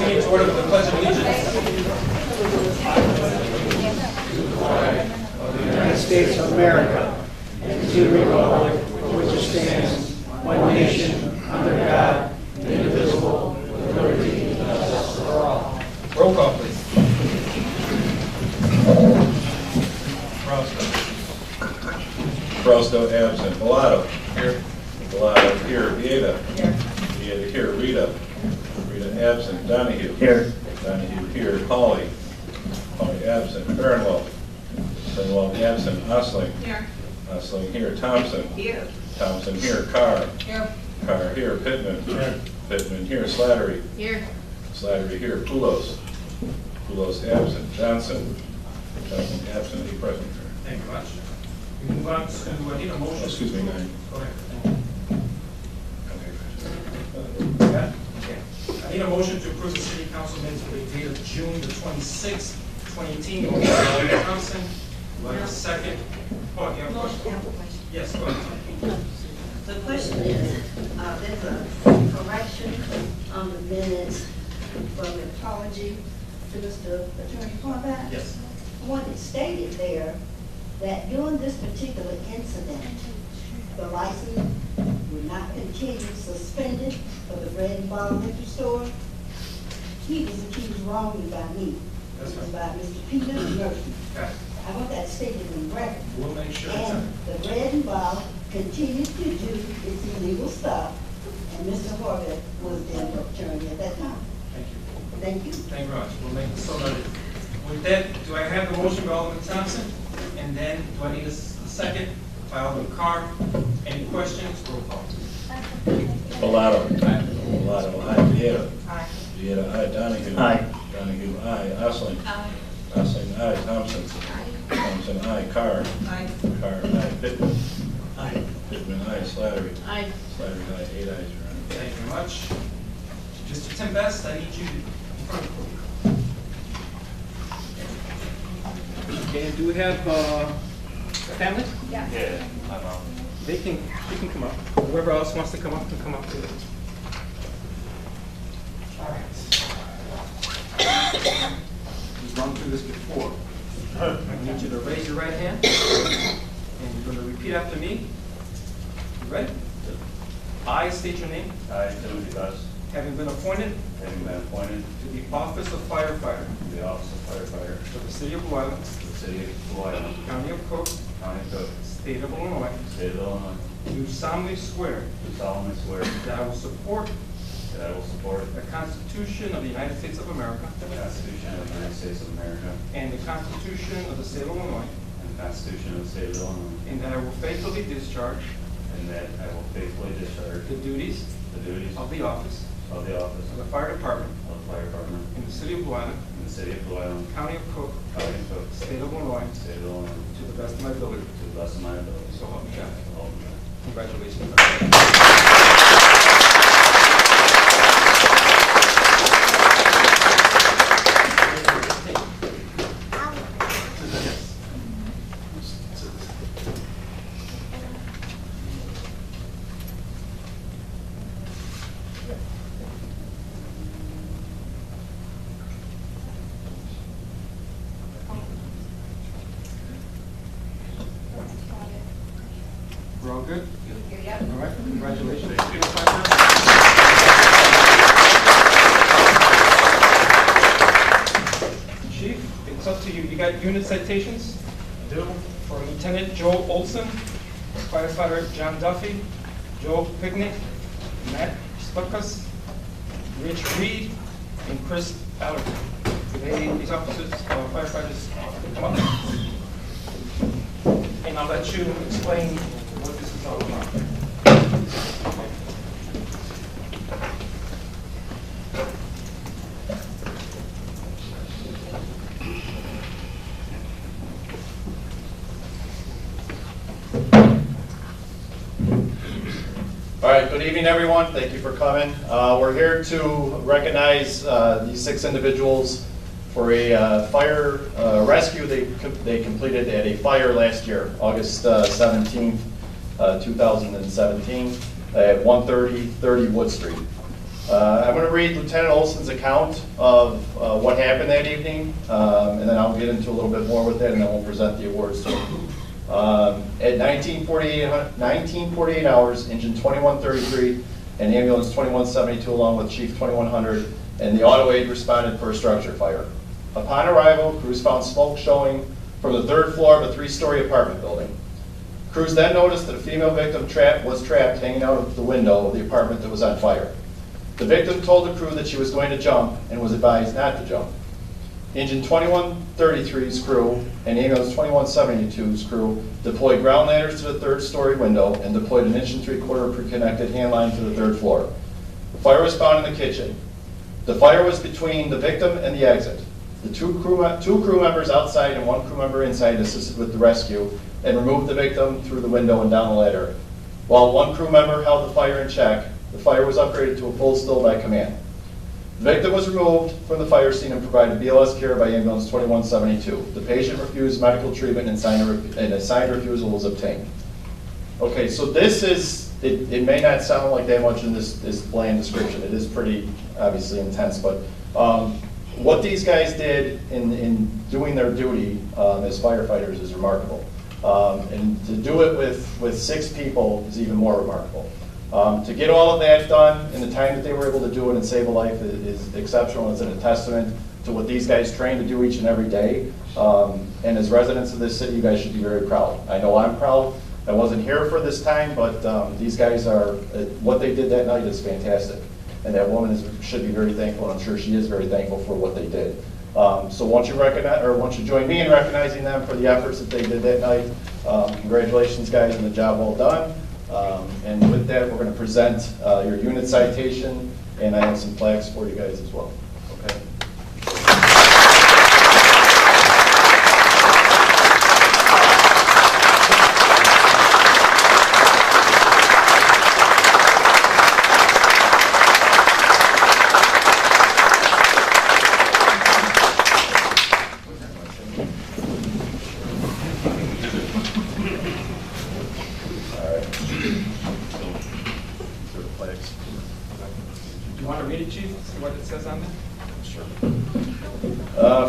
meeting to order with the Pledge of Allegiance. Of the United States of America, and to the republic for which it stands, one nation, under God, indivisible, with liberty and justice for all. Roll call, please. Frausto absent. Bellato. Here. Bellato here. Vieta. Here. Vieta here. Rita. Rita absent. Donahue. Here. Donahue here. Polly. Polly absent. Farinwald. Farinwald absent. Osling. Here. Osling here. Thompson. Here. Thompson here. Carr. Here. Carr here. Pittman. Here. Pittman here. Slattery. Here. Slattery here. Poulos. Poulos absent. Johnson. Johnson absent. He present. Thank you much. We move on to, I need a motion. Excuse me, 9. Go ahead. Okay. Yeah? Okay. I need a motion to approve the city council minutes for the date of June the 26th, 2018. Motion by Lawyer Thompson. Do I have a second? Oh, you have a question? Yes, go ahead. The question is, there's a correction on the minutes from the apology to Mr. Attorney Cortez. Yes. When it stated there that during this particular incident, the license would not continue suspended for the Bread and Ball liquor store. He was accused wrongly by me. That's It was right. by Mr. Peter Murphy. Got it. I want that stated in record. We'll make sure it's And the Bread and Ball continued to do its illegal stuff, and Mr. Horvath was the attorney at that time. Thank you. Thank you. Thank you very much. We'll make this so noted. With that, do I have the motion by Alderman Thompson? And then, do I need a second by Alderman Carr? Any questions? Roll call. Bellato. Bellato. Aye. Vieta. Aye. Vieta. Aye. Donahue. Aye. Donahue. Aye. Osling. Aye. Osling. Aye. Thompson. Thompson. Aye. Carr. Aye. Carr. Aye. Pittman. Aye. Pittman. Aye. Slattery. Aye. Slattery. Aye. 8 ayes, Your Honor. Thank you very much. Mr. Tim Best, I need you in front of the podium. Okay, do we have families? Yeah. They can come up. Whoever else wants to come up can come up too. All right. We've run through this before. I need you to raise your right hand, and you're going to repeat after me. You ready? I state your name, I, Timothy Best, having been appointed having been appointed to the office of firefighter to the office of firefighter for the city of Blue Island, for the city of Blue Island, county of Cook, county of Cook, state of Illinois, state of Illinois, do solemnly swear do solemnly swear that I will support that I will support the Constitution of the United States of America the Constitution of the United States of America and the Constitution of the state of Illinois, and the Constitution of the state of Illinois, and that I will faithfully discharge and that I will faithfully discharge the duties the duties of the office of the office of the fire department of the fire department in the city of Blue Island, in the city of Blue Island, county of Cook, county of Cook, state of Illinois, state of Illinois, to the best of my ability. to the best of my ability. So help me God. All of that. Congratulations. We're all good? Yep. All right, congratulations. Chief, it's up to you. You got unit citations? I do. For Lieutenant Joel Olson, firefighter John Duffy, Joe Picnic, Matt Stuckus, Rich Reed, and Chris Allerton. Today, these officers, firefighters, come up. And I'll let you explain what this is all about. All right, good evening, everyone. Thank you for coming. We're here to recognize these 6 individuals for a fire rescue they completed at a fire last year, August 17th, 2017, at 130 Wood Street. I'm going to read Lieutenant Olson's account of what happened that evening, and then I'll get into a little bit more with that, and then we'll present the awards to him. At 1948 hours, Engine 2133 and Ambulance 2172, along with Chief 2100, and the auto aid responded for a structure fire. Upon arrival, crews found smoke showing from the 3rd floor of a 3-story apartment building. Crews then noticed that a female victim was trapped hanging out of the window of the apartment that was on fire. The victim told the crew that she was going to jump and was advised not to jump. Engine 2133's crew and Ambulance 2172's crew deployed ground ladders to the 3rd-story window and deployed an 1 3/4 pre-connected hand line to the 3rd floor. The fire was found in the kitchen. The fire was between the victim and the exit. The two crew members outside and 1 crew member inside assisted with the rescue and removed the victim through the window and down the ladder. While 1 crew member held the fire in check, the fire was upgraded to a full still by command. The victim was removed from the fire scene and provided BLS care by Ambulance 2172. The patient refused medical treatment and a signed refusal was obtained. Okay, so this is, it may not sound like that much in this bland description. It is pretty obviously intense, but what these guys did in doing their duty as firefighters is remarkable. And to do it with 6 people is even more remarkable. To get all of that done in the time that they were able to do it and save a life is exceptional. It's a testament to what these guys train to do each and every day. And as residents of this city, you guys should be very proud. I know I'm proud. I wasn't here for this time, but these guys are, what they did that night is fantastic. And that woman should be very thankful, and I'm sure she is very thankful for what they did. So once you join me in recognizing them for the efforts that they did that night, congratulations guys on the job well done. And with that, we're going to present your unit citation, and I have some plaques for you guys as well. Okay.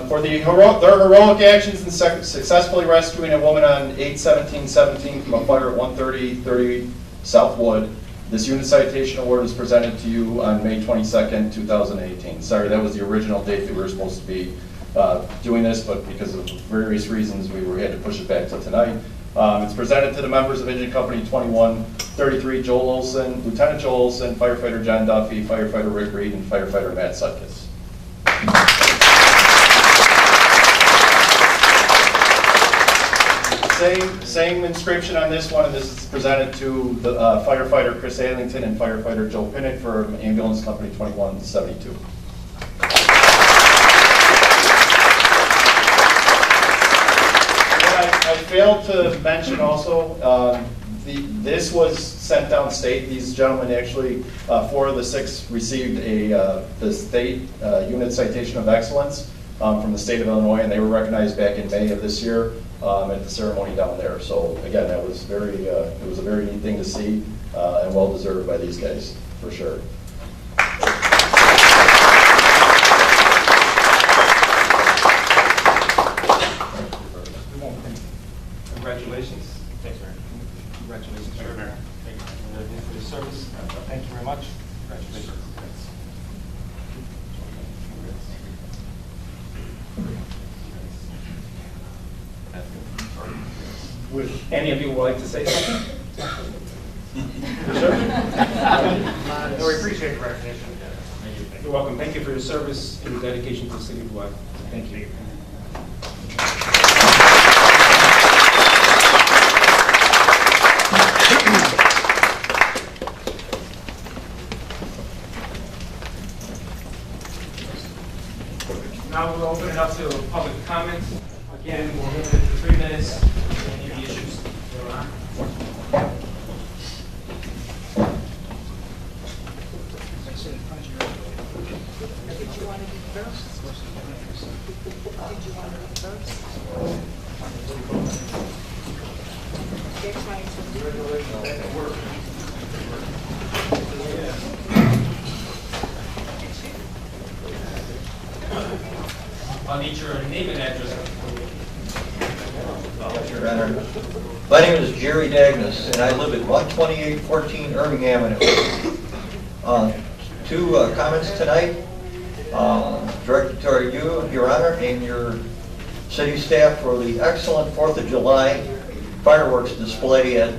For their heroic actions in successfully rescuing a woman on 8/17/17 from a fire at 130 Southwood, this unit citation award is presented to you on May 22nd, 2018. Sorry, that was the original date that we were supposed to be doing this, but because of various reasons, we had to push it back to tonight. It's presented to the members of Engine Company 2133, Joel Olson, Lieutenant Joel Olson, Firefighter John Duffy, Firefighter Rick Reed, and Firefighter Matt Sutkus. Same inscription on this one, and this is presented to the firefighter Chris Allington and firefighter Joe Pinnock from Ambulance Company 2172. I failed to mention also, this was sent downstate. These gentlemen actually, 4 of the 6 received the state unit citation of excellence from the state of Illinois, and they were recognized back in May of this year at the ceremony down there. So again, that was it was a very neat thing to see and well deserved by these guys, for sure. Congratulations. Thanks, Mayor. Congratulations, Mayor. Thank you for your service. Thank you very much. Congratulations. Would any of you would like to say something? No, we appreciate the recognition. You're welcome. Thank you for your service and your dedication to the city of Blue Island. Thank you. Now we'll open it up to public comment. Again, we're limited to 3 minutes. Any of the issues that are on? Did you want to be first? Did you want to be first? They're trying to do it. I'll need your name and address. Your Honor. My name is Jerry Dagnes, and I live at 12814 Irving Avenue. Two comments tonight, directed toward you, Your Honor, and your city staff for the excellent 4th of July fireworks display at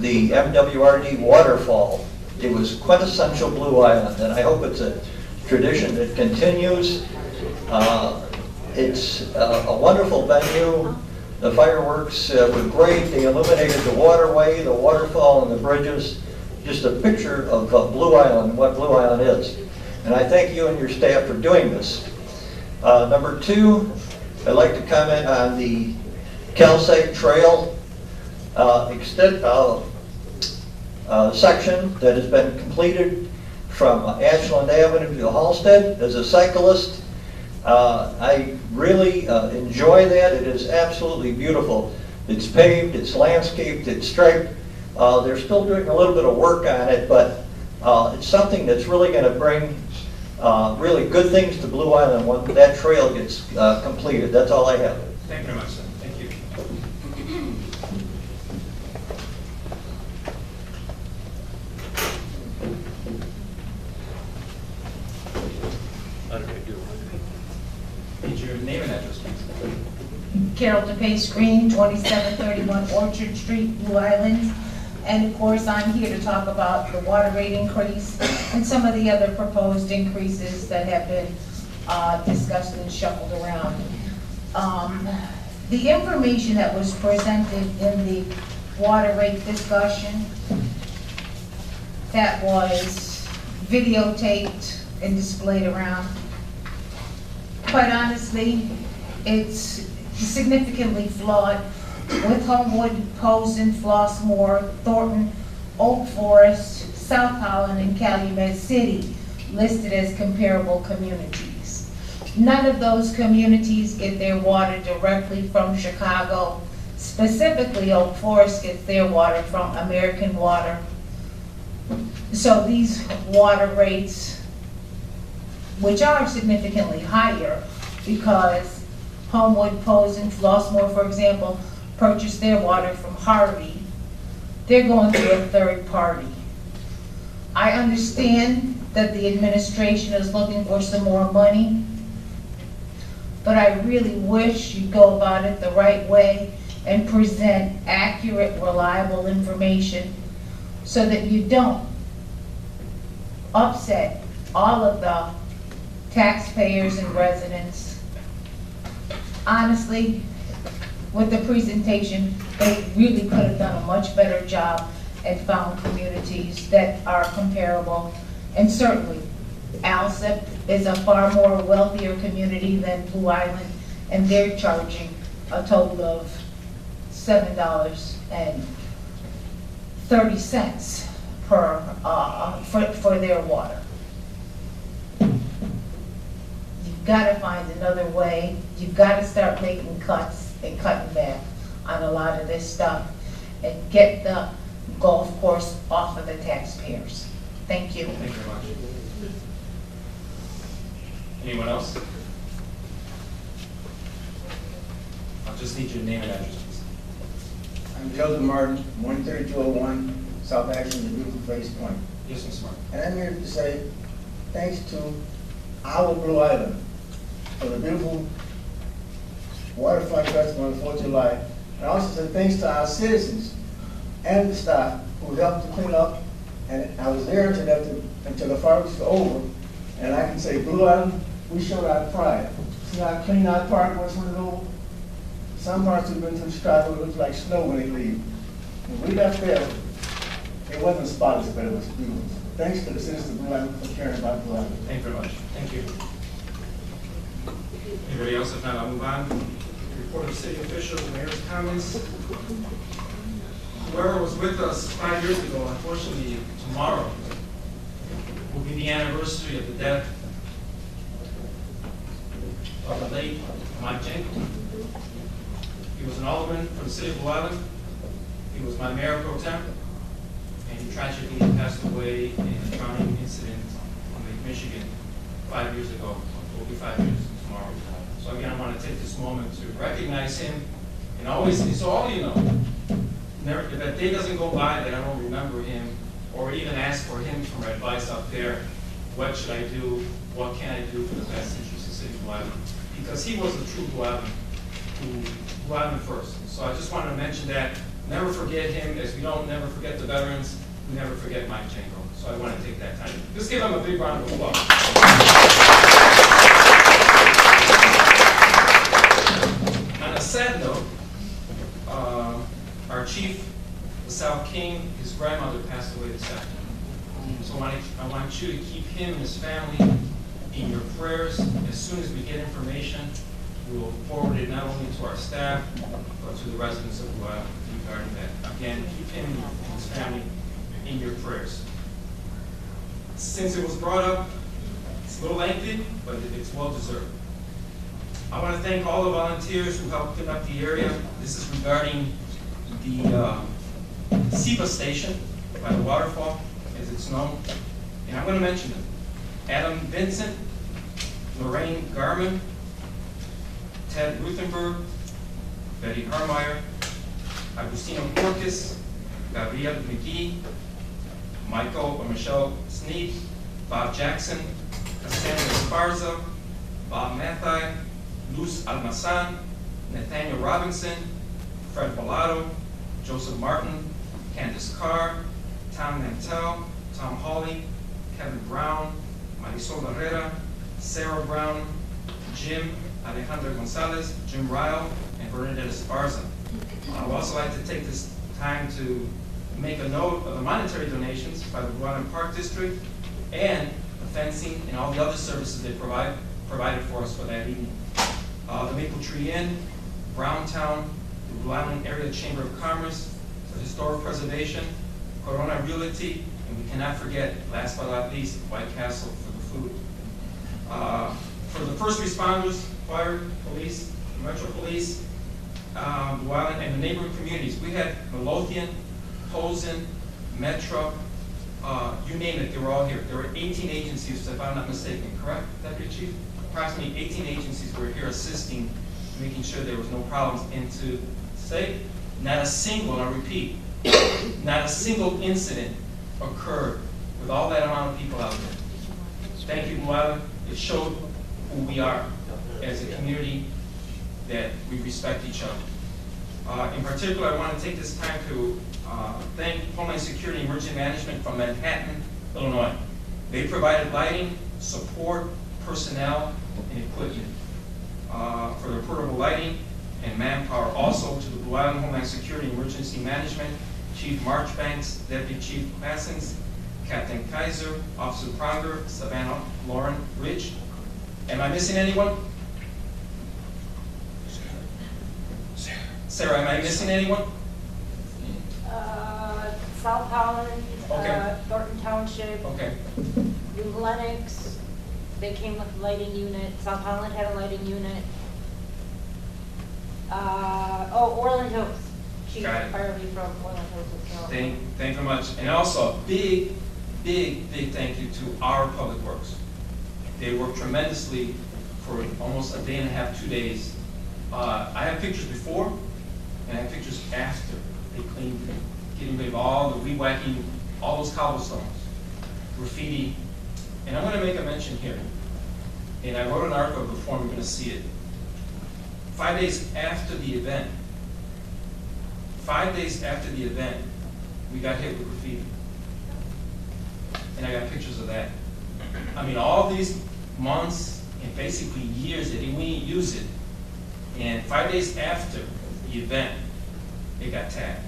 the MWRD waterfall. It was quintessential Blue Island, and I hope it's a tradition that continues. It's a wonderful venue. The fireworks were great. They illuminated the waterway, the waterfall, and the bridges. Just a picture of Blue Island, what Blue Island is. And I thank you and your staff for doing this. Number two, I'd like to comment on the Calcite Trail section that has been completed from Ashland Avenue to Halsted. As a cyclist, I really enjoy that. It is absolutely beautiful. It's paved, it's landscaped, it's striped. They're still doing a little bit of work on it, but it's something that's really going to bring really good things to Blue Island when that trail gets completed. That's all I have. Thank you very much, sir. Thank you. Need your name and address, please. Carol DePace Green, 2731 Orchard Street, Blue Island. And of course, I'm here to talk about the water rate increase and some of the other proposed increases that have been discussed and shuffled around. The information that was presented in the water rate discussion that was videotaped and displayed around, quite honestly, it's significantly flawed, with Homewood, Posen, Flossmoor, Thornton, Oak Forest, South Holland, and Calumet City listed as comparable communities. None of those communities get their water directly from Chicago. Specifically, Oak Forest gets their water from American Water. So these water rates, which are significantly higher, because Homewood, Posen, Flossmoor, for example, purchase their water from Harvey, they're going through a third party. I understand that the administration is looking for some more money, but I really wish you'd go about it the right way and present accurate, reliable information so that you don't upset all of the taxpayers and residents. Honestly, with the presentation, they really could have done a much better job and found communities that are comparable. And certainly, Alsip is a far more wealthier community than Blue Island, and they're charging a total of $7.30 for their water. You've got to find another way. You've got to start making cuts and cutting back on a lot of this stuff and get the golf course off of the taxpayers. Thank you. Thank you very much. Anyone else? I'll just need your name and address, please. I'm Joseph Martin, 13201 South Action, the beautiful Face Point. Yes, Mr. Martin. And I'm here to say thanks to our Blue Island for the beautiful waterfront festival on the 4th of July. And also say thanks to our citizens and the staff who helped to clean up. And I was there until the fireworks were over. And I can say, Blue Island, we showed our pride. See how clean our park was when it was over? Some parts we've been to Chicago, it looks like snow when they leave. When we left there, it wasn't spotless, but it was beautiful. Thanks to the citizens of Blue Island for caring about Blue Island. Thank you very much. Thank you. Anybody else? If not, I'll move on. Report of city officials, mayor's comments. Whoever was with us 5 years ago, unfortunately, tomorrow will be the anniversary of the death of the late Mike Jenkins. He was an alderman from the city of Blue Island. He was my mayor pro tem, and he tragically passed away in a drowning incident on Lake Michigan 5 years ago. It will be 5 years tomorrow. So again, I want to take this moment to recognize him, and always, so all you know, never, if a day doesn't go by that I don't remember him, or even ask for him for advice up there, what should I do, what can I do for the best interest of the city of Blue Island? Because he was a true Blue Island, Blue Island first. So I just wanted to mention that. Never forget him, as we don't never forget the veterans, we never forget Mike Janko. So I want to take that time. Just give him a big round of applause. On a sad note, our chief, LaSalle King, his grandmother passed away this afternoon. So I want you to keep him and his family in your prayers. As soon as we get information, we will forward it not only to our staff, but to the residents of Blue Island regarding that. Again, keep him and his family in your prayers. Since it was brought up, it's a little lengthy, but it's well deserved. I want to thank all the volunteers who helped clean up the area. This is regarding the SEPA station by the waterfall, as it's known. And I'm going to mention them. Adam Vincent, Lorraine Garman, Ted Ruthenberg, Betty Harmeyer, Agustino Cortez, Gabriel McGee, Michael or Michelle Sneed, Bob Jackson, Cassandra Esparza, Bob Mathai, Luz Almazan, Nathaniel Robinson, Fred Bellado, Joseph Martin, Candace Carr, Tom Nantel, Tom Hawley, Kevin Brown, Marisol Herrera, Sarah Brown, Jim Alejandro Gonzalez, Jim Ryle, and Bernadette Esparza. I would also like to take this time to make a note of the monetary donations by the Blue Island Park District and the fencing and all the other services they provided for us for that evening. The Maple Tree Inn, Browntown, the Blue Island Area Chamber of Commerce, the Historic Preservation, Corona Realty, and we cannot forget, last but not least, White Castle for the food. For the first responders, fire, police, Metro Police, Blue Island, and the neighboring communities, we had Midlothian, Posen, Metro, you name it, they were all here. There were 18 agencies, if I'm not mistaken, correct, Deputy Chief? Approximately 18 agencies were here assisting, making sure there was no problems. And to say, not a single, and I repeat, not a single incident occurred with all that amount of people out there. Thank you, Blue Island. It showed who we are as a community, that we respect each other. In particular, I want to take this time to thank Homeland Security and Emergency Management from Manhattan, Illinois. They provided lighting, support, personnel, and equipment for their portable lighting and manpower. Also to the Blue Island Homeland Security and Emergency Management, Chief Marchbanks, Deputy Chief Passings, Captain Kaiser, Officer Pronger, Savannah Lauren Rich. Am I missing anyone? Sarah, am I missing anyone? South Holland, Okay. Thornton Township, Okay. New Lenox, they came with a lighting unit. South Holland had a lighting unit. Orland Hills. Chief Got it. Farley from Orland Hills as well. Thank you very much. And also, big thank you to our Public Works. They worked tremendously for almost a day and a half, 2 days. I have pictures before, and I have pictures after they cleaned it, getting rid of all the weed whacking, all those cobblestones, graffiti. And I'm going to make a mention here. And I wrote an article before, and we're going to see it. 5 days after the event, 5 days after the event, we got hit with graffiti. And I got pictures of that. I mean, all these months and basically years that we didn't use it, and 5 days after the event, it got tagged.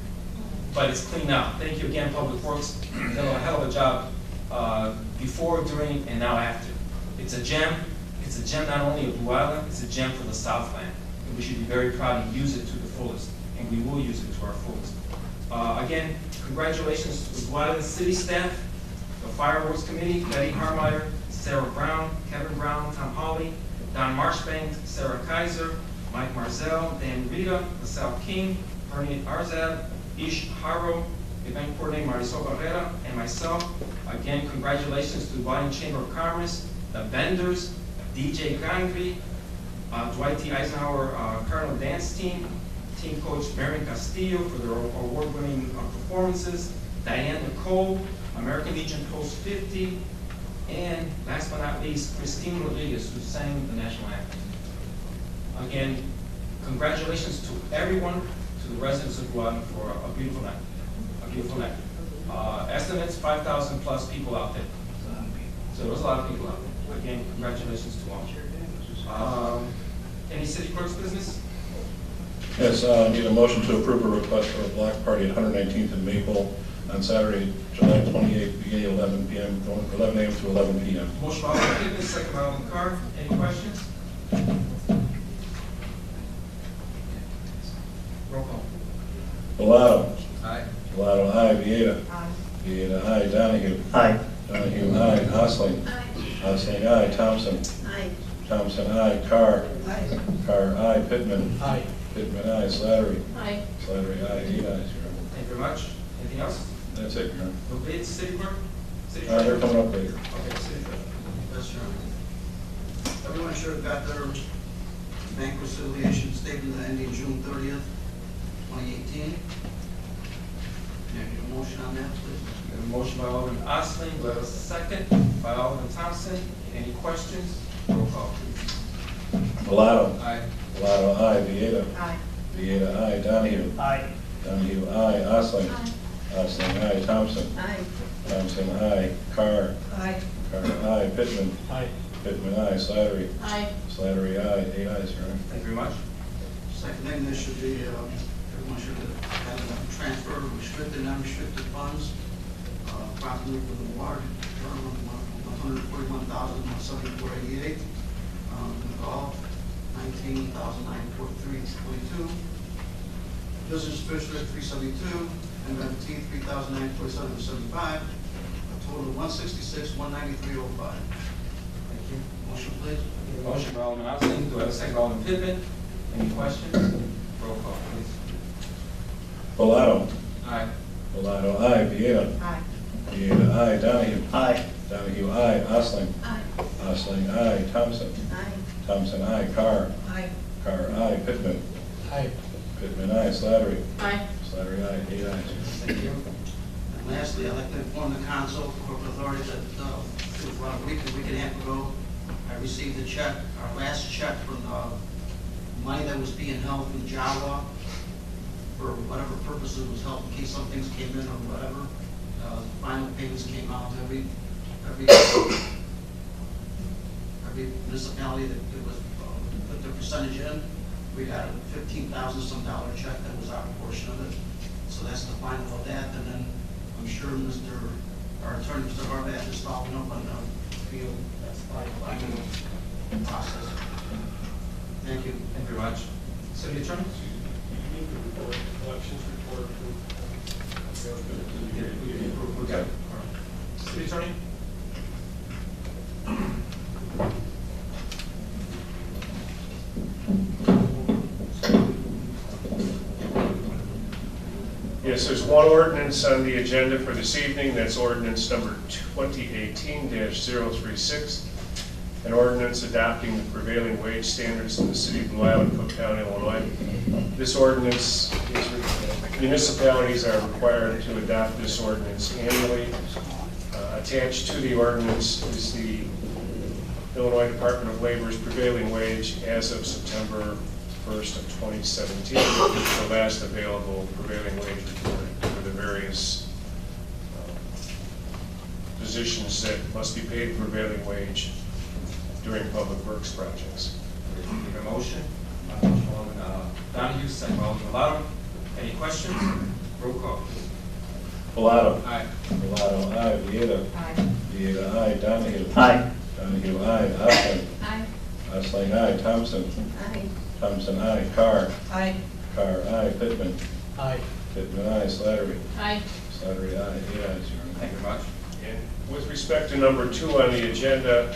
But it's cleaned out. Thank you again, Public Works. They did a hell of a job before, during, and now after. It's a gem. It's a gem not only of Blue Island, it's a gem for the Southland. And we should be very proud and use it to the fullest. And we will use it to our fullest. Again, congratulations to the Blue Island City staff, the Fireworks Committee, Betty Harmeyer, Sarah Brown, Kevin Brown, Tom Hawley, Don Marchbank, Sarah Kaiser, Mike Marzell, Dan Rita, LaSalle King, Bernie Arzab, Ish Haro, event coordinator Marisol Barrera, and myself. Again, congratulations to the Blue Island Chamber of Commerce, the vendors, DJ Gangri, Dwight T. Eisenhower Cardinal Dance Team, Team Coach Marion Castillo for their award-winning performances, Diane Nicole, American Legion Post 50, and last but not least, Christina Rodriguez, who sang the national anthem. Again, congratulations to everyone, to the residents of Guam for a beautiful night. A beautiful night. Estimates 5,000 plus people out there. So there was a lot of people out there. Again, congratulations to all. Any city clerk's business? Yes, need a motion to approve a request for a block party at 119th and Maple on Saturday, July 28th, beginning at 11 p.m., going from 11 a.m. to 11 p.m. Motion by Alderman Kidman, second by Alderman Carr. Any questions? Roll call. Bellato. Aye. Bellato, aye. Vieta. Aye. Vieta, aye. Donahue. Aye. Donahue, aye. Osling. Aye. Osling, aye. Thompson. Aye. Thompson, aye. Carr. Aye. Carr, aye. Pittman. Aye. Pittman, aye. Slattery. Aye. Slattery, aye. 8 ayes, Your Honor. Thank you very much. Anything else? That's it, Your Honor. No bids, city clerk? City They're treasurer? coming up later. Okay, city treasurer. Yes, Your Honor. Everyone should have got their bank reconciliation statement ending June 30th, 2018. Can I get a motion on that, please? We have a motion by Alderman Osling, do I have a second by Alderman Thompson? Any questions? Roll call, please. Bellato. Aye. Bellato, aye. Vieta. Aye. Vieta, aye. Donahue. Aye. Donahue, aye. Osling. Aye. Osling, aye. Thompson. Aye. Thompson, aye. Carr. Aye. Carr, aye. Pittman. Aye. Pittman, aye. Slattery. Aye. Slattery, aye. 8 ayes, Your Honor. Thank you very much. Second thing, this should be, everyone should have a transfer of restricted and unrestricted funds, approximately for the water, $141,174.88. The golf, $19,943.22. Business district, $372, MMT, $3,947.75. A total of $166,193.05. Thank you. Motion, please. Motion by Alderman Osling, do I have a second by Alderman Pittman? Any questions? Roll call, please. Bellato. Aye. Bellato, aye. Vieta. Aye. Vieta, aye. Donahue. Aye. Donahue, aye. Osling. Aye. Osling, aye. Thompson. Aye. Thompson, aye. Carr. Aye. Carr, aye. Pittman. Aye. Pittman, aye. Slattery. Aye. Slattery, aye. 8 ayes. Thank you. And lastly, I'd like to inform the council, corporate authority, that about a week and a half ago, I received a check, our last check from money that was being held from Jawa for whatever purposes was held, in case some things came in or whatever. Final payments came out to every municipality that it was put their percentage in. We got a $15,000 some check that was our portion of it. So that's the final of that, and then I'm sure our attorney, Mr. Harbat, is following up on the field. That's the process. Thank you. Thank you very much. City Attorney? Elections report. Okay. All right. City Attorney? Yes, there's one ordinance on the agenda for this evening. That's ordinance number 2018-036, an ordinance adopting the prevailing wage standards in the city of Blue Island, Cook County, Illinois. This ordinance, municipalities are required to adopt this ordinance annually. Attached to the ordinance is the Illinois Department of Labor's prevailing wage as of September 1st of 2017, the last available prevailing wage report for the various positions that must be paid prevailing wage during public works projects. We have a motion. Motion by Alderman Donahue, second by Alderman Bellato. Any questions? Roll call, please. Bellato. Aye. Bellato, aye. Vieta. Aye. Vieta, aye. Donahue. Aye. Donahue, aye. Osling. Aye. Osling, aye. Thompson. Aye. Thompson, aye. Carr. Aye. Carr, aye. Pittman. Aye. Pittman, aye. Slattery. Aye. Slattery, aye. 8 ayes, Your Honor. Thank you very much. And with respect to number 2 on the agenda,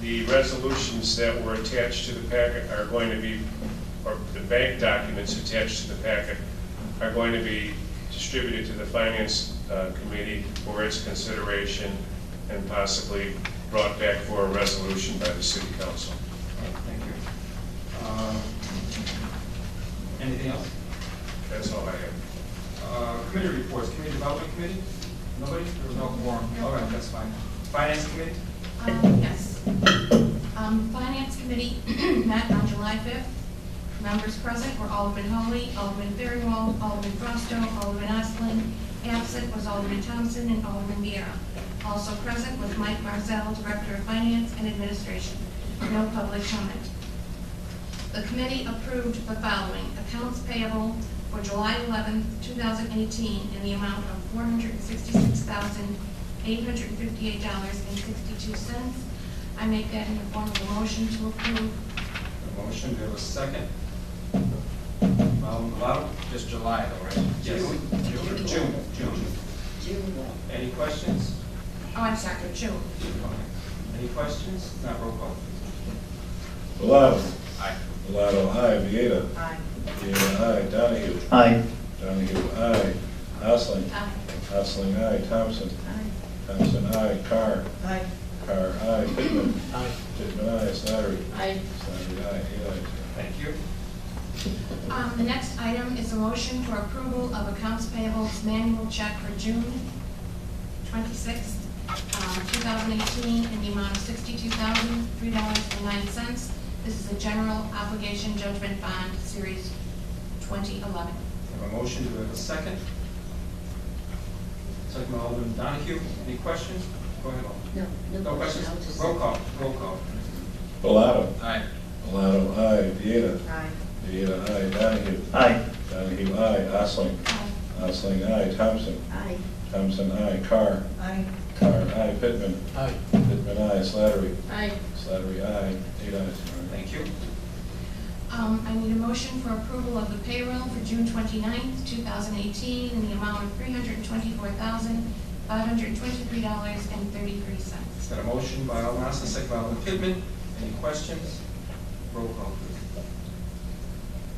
the resolutions that were attached to the packet are going to be, or the bank documents attached to the packet are going to be distributed to the Finance Committee for its consideration and possibly brought back for a resolution by the City Council. Thank you. Anything else? That's all I have. Committee reports, Community Development Committee? Nobody? There was no quorum. All right, that's fine. Finance Committee? Yes. Finance Committee met on July 5th. Members present were Alderman Holly, Alderman Fairwell, Alderman Frosto, Alderman Osling. Absent was Alderman Thompson and Alderman Vieira. Also present was Mike Marzell, Director of Finance and Administration. No public comment. The committee approved the following: accounts payable for July 11th, 2018 in the amount of $466,858.62. I make that in the form of a motion to approve. A motion, there was a second. Just July though, right? Yes. June. Any questions? Oh, I'm sorry, June. Okay. Any questions? Not roll call. Bellato. Aye. Bellato, aye. Vieta. Aye. Vieta, aye. Donahue. Aye. Donahue, aye. Osling. Aye. Osling, aye. Thompson. Aye. Thompson, aye. Carr. Aye. Carr, aye. Pittman. Aye. Pittman, aye. Slattery. Aye. Slattery, aye. 8 ayes. Thank you. The next item is a motion for approval of accounts payables manual check for June 26th, 2018 in the amount of $62,003.09. This is a general obligation judgment bond, series 2011. We have a motion, do we have a second? Second by Alderman Donahue. Any questions? Go ahead, Alderman. No questions? Roll call. Bellato. Aye. Bellato, aye. Vieta. Aye. Vieta, aye. Donahue. Aye. Donahue, aye. Osling. Aye. Osling, aye. Thompson. Aye. Thompson, aye. Carr. Aye. Carr, aye. Pittman. Aye. Pittman, aye. Slattery. Aye. Slattery, aye. 8 ayes, Your Honor. Thank you. I need a motion for approval of the payroll for June 29th, 2018 in the amount of $324,523.33. Got a motion by Alderman Osling, second by Alderman Pittman. Any questions? Roll call, please.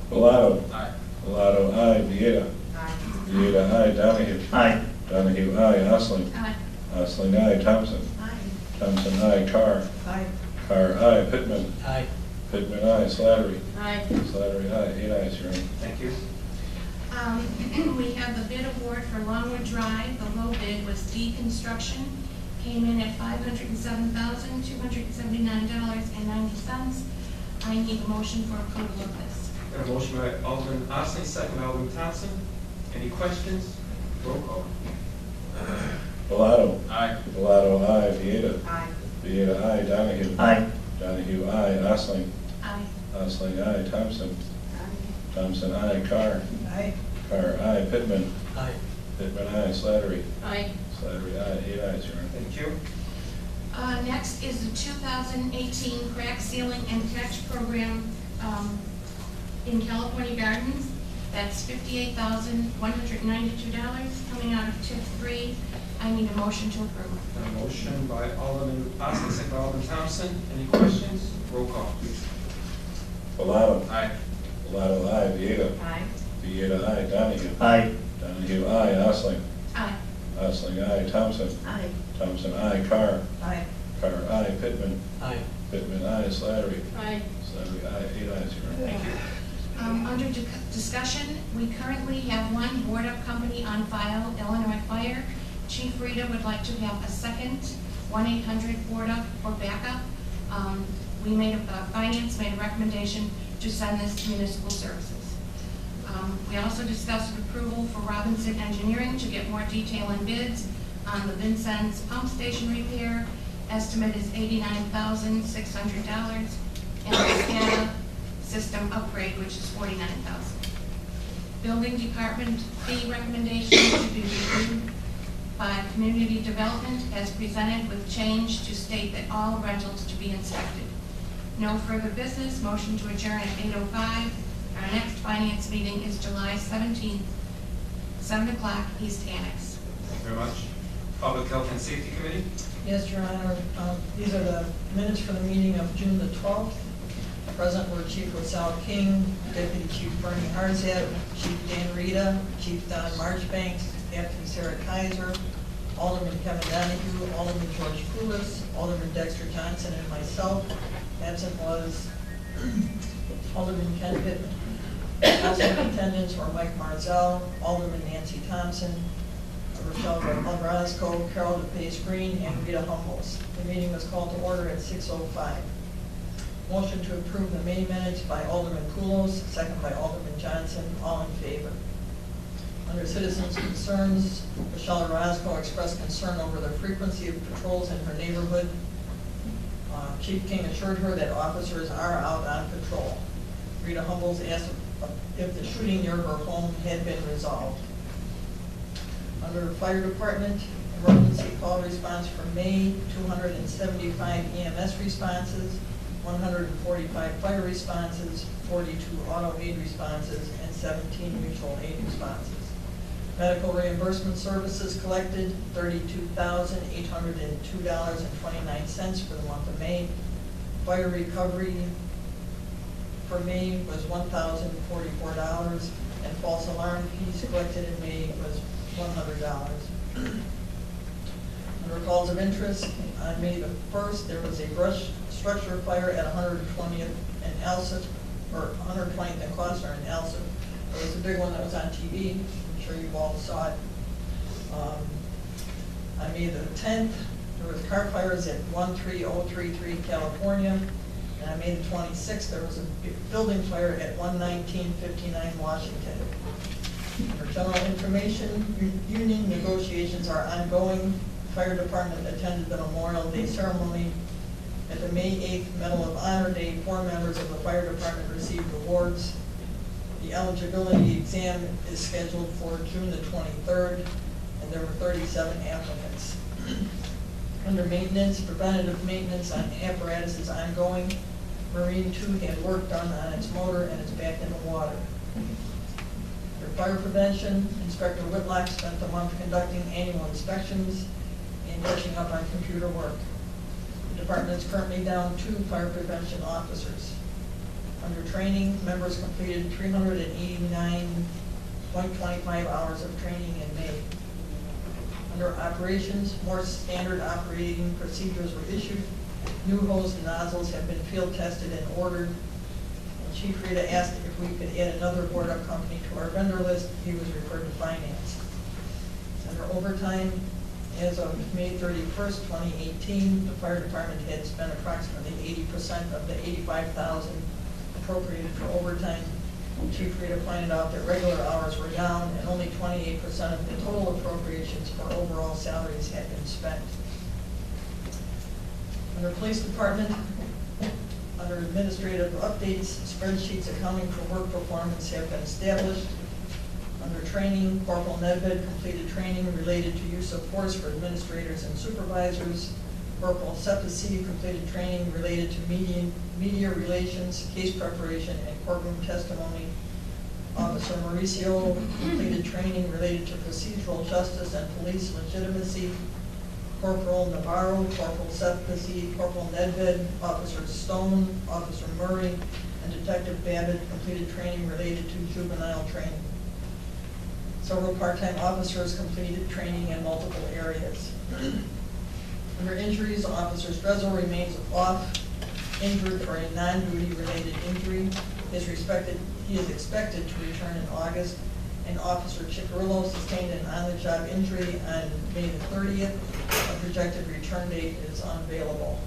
Bellato. Aye. Bellato, aye. Vieta. Aye. Vieta, aye. Donahue. Aye. Donahue, aye. Osling. Aye. Osling, aye. Thompson. Aye. Thompson, aye. Carr. Aye. Carr, aye. Pittman. Aye. Pittman, aye. Slattery. Aye. Slattery, aye. 8 ayes, Your Honor. Thank you. We have the bid award for Longwood Drive. The low bid was D Construction. Came in at $507,279.90. I need a motion for approval of this. Got a motion by Alderman Osling, second by Alderman Thompson. Any questions? Roll call. Bellato. Aye. Bellato, aye. Vieta. Aye. Vieta, aye. Donahue. Aye. Donahue, aye. Osling. Aye. Osling, aye. Thompson. Aye. Thompson, aye. Carr. Aye. Carr, aye. Pittman. Aye. Pittman, aye. Slattery. Aye. Slattery, aye. 8 ayes, Your Honor. Thank you. Next is the 2018 crack sealing and catch program in California Gardens. That's $58,192 coming out of tip 3. I need a motion to approve. Got a motion by Alderman Osling, second by Alderman Thompson. Any questions? Roll call, please. Bellato. Aye. Bellato, aye. Vieta. Aye. Vieta, aye. Donahue. Aye. Donahue, aye. Osling. Aye. Osling, aye. Thompson. Aye. Thompson, aye. Carr. Aye. Carr, aye. Pittman. Aye. Pittman, aye. Slattery. Aye. Slattery, aye. 8 ayes, Your Honor. Thank you. Under discussion, we currently have one board-up company on file, Illinois Fire. Chief Rita would like to have a second 1-800 board-up or backup. Finance made a recommendation to send this to municipal services. We also discussed approval for Robinson Engineering to get more detail and bids on the Vincennes pump station repair. Estimate is $89,600, and the SCADA system upgrade, which is $49,000. Building department fee recommendation to be reviewed by community development as presented with change to state that all rentals to be inspected. No further business. Motion to adjourn at 8:05. Our next finance meeting is July 17th, 7 o'clock, East Annex. Thank you very much. Public Health and Safety Committee. Yes, Your Honor. These are the minutes for the meeting of June the 12th. Present were Chief Rosal King, Deputy Chief Bernie Harzat, Chief Dan Rita, Chief Don Marchbanks, Captain Sarah Kaiser, Alderman Kevin Donahue, Alderman George Poulos, Alderman Dexter Johnson, and myself. Absent was Alderman Ken Pittman. Also in attendance were Mike Marzell, Alderman Nancy Thompson, Rochelle Alvarezco, Carol DePace Green, and Rita Humbles. The meeting was called to order at 6:05. Motion to approve the meeting minutes by Alderman Poulos, second by Alderman Johnson, all in favor. Under citizens' concerns, Rochelle Alvarezco expressed concern over the frequency of patrols in her neighborhood. Chief King assured her that officers are out on patrol. Rita Humbles asked if the shooting near her home had been resolved. Under Fire Department, emergency call response for May, 275 EMS responses, 145 fire responses, 42 auto aid responses, and 17 mutual aid responses. Medical reimbursement services collected $32,802.29 for the month of May. Fire recovery for May was $1,044, and false alarm fees collected in May was $100. Under calls of interest, on May the 1st, there was a brush structure fire at 120th and Alsip, or 120th and Costner in Alsip. It was a big one that was on TV. I'm sure you all saw it. On May the 10th, there was car fires at 13033 California. And on May the 26th, there was a building fire at 11959 Washington. For general information, union negotiations are ongoing. Fire department attended the Memorial Day ceremony. At the May 8th Medal of Honor Day, 4 members of the fire department received awards. The eligibility exam is scheduled for June the 23rd, and there were 37 applicants. Under maintenance, preventative maintenance on apparatus is ongoing. Marine 2 had work done on its motor and it's back in the water. For fire prevention, Inspector Whitlock spent the month conducting annual inspections and catching up on computer work. The department is currently down 2 fire prevention officers. Under training, members completed 389.25 hours of training in May. Under operations, more standard operating procedures were issued. New hose and nozzles have been field tested and ordered. And Chief Rita asked if we could add another board-up company to our vendor list. He was referred to finance. Under overtime, as of May 31st, 2018, the fire department had spent approximately 80% of the $85,000 appropriated for overtime. Chief Rita pointed out that regular hours were down and only 28% of the total appropriations for overall salaries had been spent. Under police department, under administrative updates, spreadsheets accounting for work performance have been established. Under training, Corporal Nedved completed training related to use of force for administrators and supervisors. Corporal Sepisi completed training related to media relations, case preparation, and courtroom testimony. Officer Mauricio completed training related to procedural justice and police legitimacy. Corporal Navarro, Corporal Sepisi, Corporal Nedved, Officer Stone, Officer Murray, and Detective Babbitt completed training related to juvenile training. Several part-time officers completed training in multiple areas. Under injuries, Officer Strezzo remains off, injured for a non-duty related injury. He is expected to return in August. And Officer Chicarillo sustained an on-the-job injury on May the 30th. A projected return date is unavailable.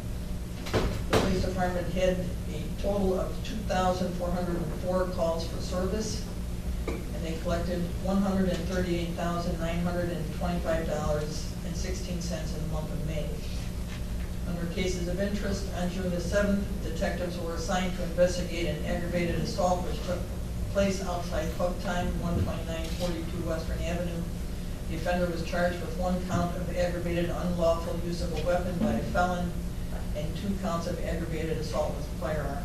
The police department had a total of 2,404 calls for service, and they collected $138,925.16 in the month of May. Under cases of interest, on June the 7th, detectives were assigned to investigate an aggravated assault which took place outside pub time, 12942 Western Avenue. The offender was charged with 1 count of aggravated unlawful use of a weapon by a felon and 2 counts of aggravated assault with a firearm.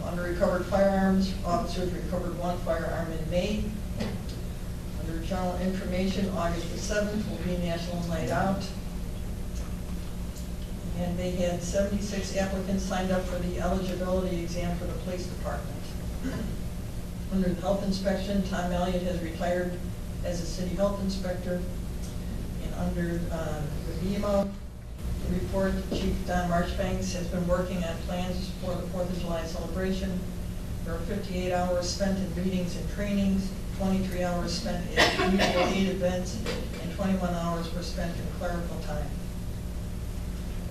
Under recovered firearms, officers recovered 1 firearm in May. Under general information, August the 7th will be National Night Out. And they had 76 applicants signed up for the eligibility exam for the police department. Under the health inspection, Tom Elliott has retired as a city health inspector. And under the VMO report, Chief Don Marchbanks has been working on plans for the 4th of July celebration. There were 58 hours spent in meetings and trainings, 23 hours spent in mutual aid events, and 21 hours were spent in clerical time.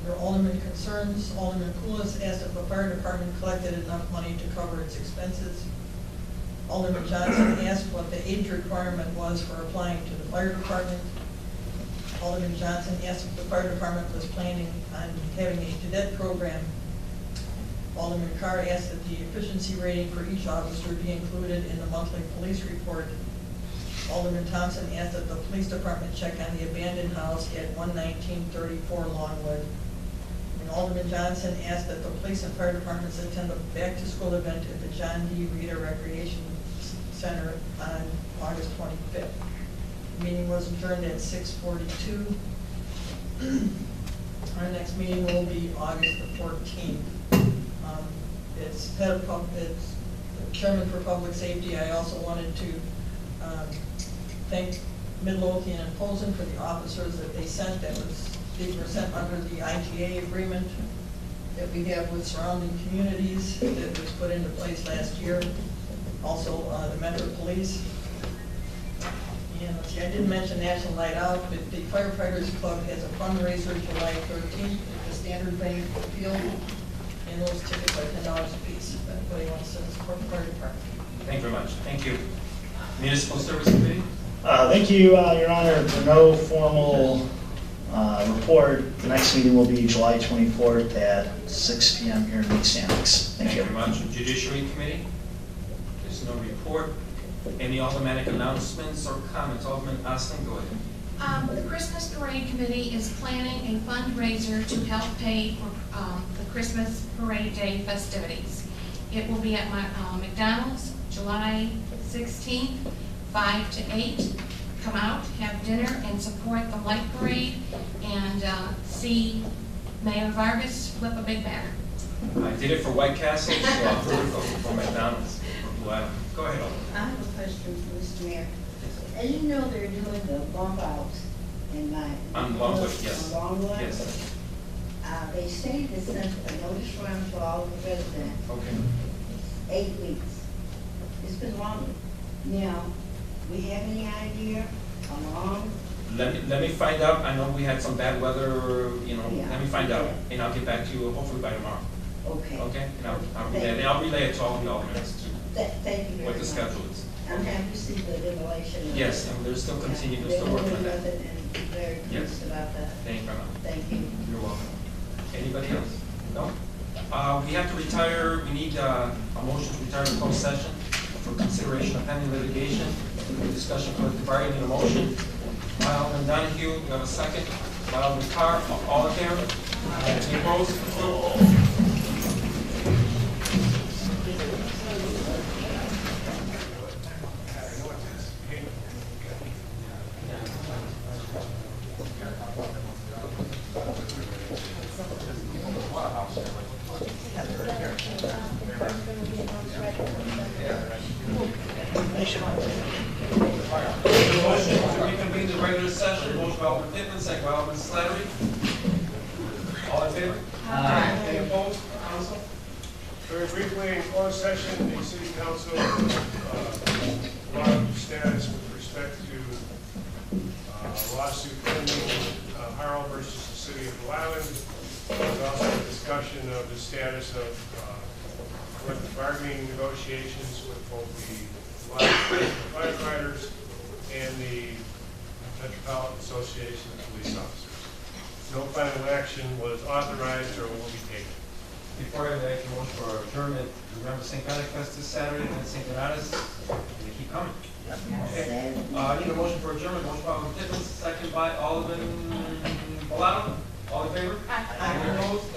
Under Alderman concerns, Alderman Poulos asked if the fire department collected enough money to cover its expenses. Alderman Johnson asked what the age requirement was for applying to the fire department. Alderman Johnson asked if the fire department was planning on having a cadet program. Alderman Carr asked that the efficiency rating for each officer be included in the monthly police report. Alderman Thompson asked that the police department check on the abandoned house at 11934 Longwood. And Alderman Johnson asked that the police and fire departments attend a back-to-school event at the John D. Reeder Recreation Center on August 25th. The meeting was adjourned at 6:42. Our next meeting will be August the 14th. It's Chairman for Public Safety. I also wanted to thank Midlothian and Polson for the officers that they sent. These were sent under the IGA agreement that we have with surrounding communities that was put into place last year. Also, the Metro Police. And let's see, I didn't mention National Night Out, but the Firefighters Club has a fundraiser July 13th at the Standard Bank Field. And those tickets are $10 a piece. If anybody wants to support the fire department. Thank you very much. Thank you. Municipal Service Committee? Thank you, Your Honor. For no formal report, the next meeting will be July 24th at 6 p.m. here in East Annex. Thank you. Very much. Judiciary Committee? There's no report. Any automatic announcements or comments? Alderman Osling, go ahead. The Christmas Parade Committee is planning a fundraiser to help pay for the Christmas Parade Day festivities. It will be at my McDonald's, July 16th, 5 to 8. Come out, have dinner, and support the light parade, and see Mayor Vargas flip a big banner. I did it for White Castle, so I'll do it for McDonald's. Go ahead, Alderman. I have a question for Mr. Mayor. As you know, they're doing the bump outs in my. On Longwood, yes. On Longwood. Yes. They say they sent a notice round to all the residents. Okay. 8 weeks. It's been longer. Now, we have any idea how long? Let me find out. I know we had some bad weather, Yeah. let me find out, and I'll get back to you hopefully by tomorrow. Okay. Okay? And I'll relay it to all the aldermen Thank you very what the much. schedule is. I'm happy to see the demolition. Yes, and they're still continuing, they're still working on that. They're doing nothing and very Yes. pleased about that. Thank you very much. Thank you. You're welcome. Anybody else? No? We have to retire, we need a motion to retire to closed session for consideration of pending litigation, discussion collective bargaining, a motion. By Alderman Donahue, we have a second. By Alderman Carr, all in favor? Any opposed? Motion to reconvene the regular session, motion by Alderman Pittman, second by Alderman Slattery. All in favor? Aye. Any opposed? Council? Very briefly, in closed session, the city council brought up status with respect to lawsuit pending Harrell versus the city of Blue Island. There's also a discussion of the status of collective bargaining negotiations with both the firefighters and the Metropolitan Association of Police Officers. No final action was authorized or will be taken. Before I make a motion for adjournment, remember St. Benedict's this Saturday and St. Donatus? They keep coming. Okay. I need a motion for adjournment, motion by Alderman Pittman, second by Alderman Bellato. All in favor? Aye. Any opposed?